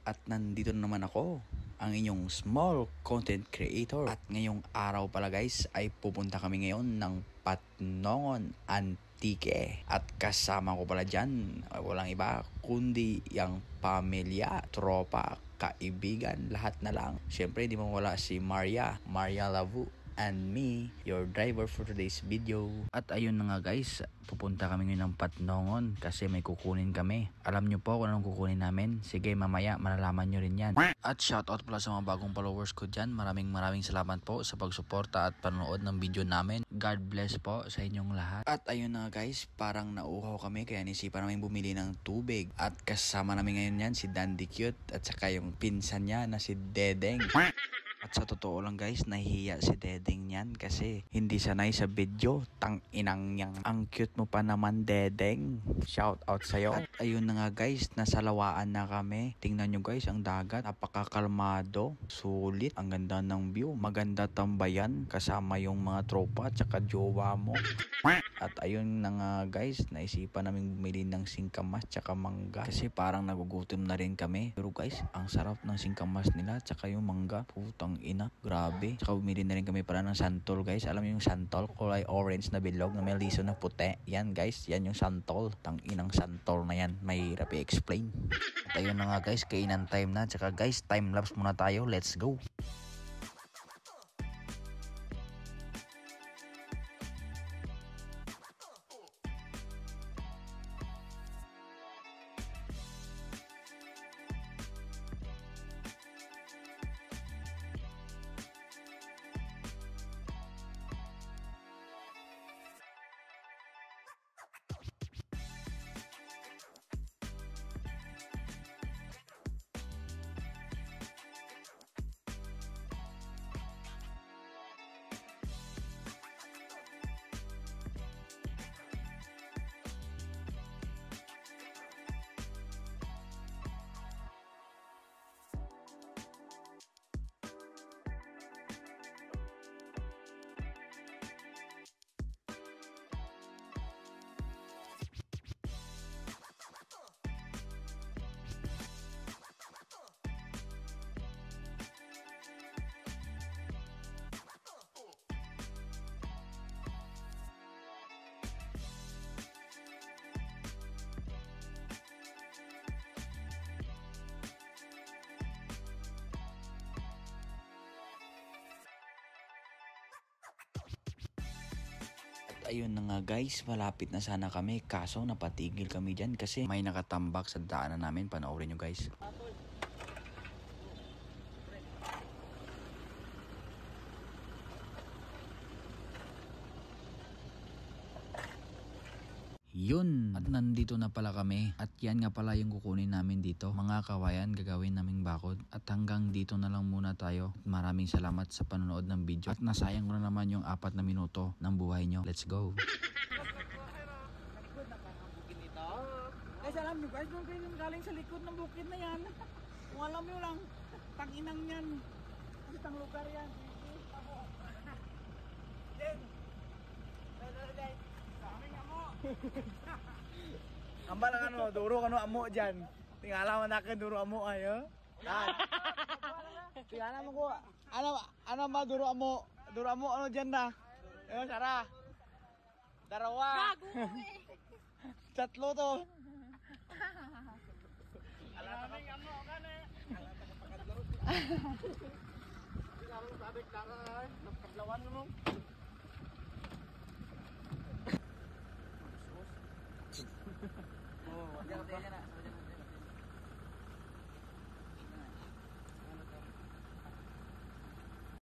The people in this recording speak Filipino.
At nandito na naman ako, ang inyong small content creator. At ngayong araw pala guys ay pupunta kami ngayon ng Patnongon Antique. At kasama ko pala dyan, walang iba kundi yung pamilya, tropa, kaibigan, lahat na lang. Syempre di mo wala si Maria Lavu and me, your driver for today's video. At ayun na nga guys, pupunta kami ngayon ng Patnongon kasi may kukunin kami. Alam nyo po kung anong kukunin namin? Sige, mamaya malalaman nyo rin yan. At shoutout pala sa mga bagong followers ko dyan. Maraming salamat po sa pagsuporta at panonood ng video namin. God bless po sa inyong lahat. At ayun na nga guys, parang nauuhaw kami kaya nisipan namin bumili ng tubig. At kasama namin ngayon yan si Dandy Cute at saka yung pinsan niya na si Dedeng. At sa totoo lang guys, nahihiya si Dedeng niyan kasi hindi sanay sa video. Tang inang niyang. Ang cute mo pa naman, Dedeng. Shout out sa'yo. At ayun na nga guys, nasa Lawaan na kami. Tingnan nyo guys, ang dagat. Napakakalmado. Sulit. Ang ganda ng view. Maganda tambayan. Kasama yung mga tropa at saka jowa mo. At ayun na nga guys, naisipan namin bumili ng singkamas tsaka mangga. Kasi parang nagugutom na rin kami. Pero guys, ang sarap ng singkamas nila tsaka yung mangga. Putang ina, grabe. Tsaka bumili na rin kami pala ng santol guys. Alam mo yung santol, kulay orange na bilog na may liso na puti. Yan guys, yan yung santol. Tang inang santol na yan. Mahirap i-explain. At ayun na nga guys, kainan time na. Tsaka guys, time lapse muna tayo. Let's go. Ayun na nga guys, malapit na sana kami kaso napatigil kami dyan kasi may nakatambak sa daanan namin. Panoorin nyo guys. Yun! At nandito na pala kami. At yan nga pala yung kukunin namin dito. Mga kawayan, gagawin naming bakod. At hanggang dito na lang muna tayo. At maraming salamat sa panonood ng video. At nasayang ko na naman yung 4 na minuto ng buhay nyo. Let's go! Guys, alam nyo guys, kung kayo galing sa likod ng bukid na yan, kung alam nyo lang, tanginang yan. Isang lugar yan. Jen! Guys, kaming amo! Amba lang ano, duro kano amo dyan. Tingala man nakin duro amo ayo. Tingala mo ko. Ano ba duro amo? Duro amo ano dyan na? Ayo Sara. Darawa. Tatlo to. Alaming amo kan eh. Alam sabik daran, napaglawan mo. Oh, wala ka na.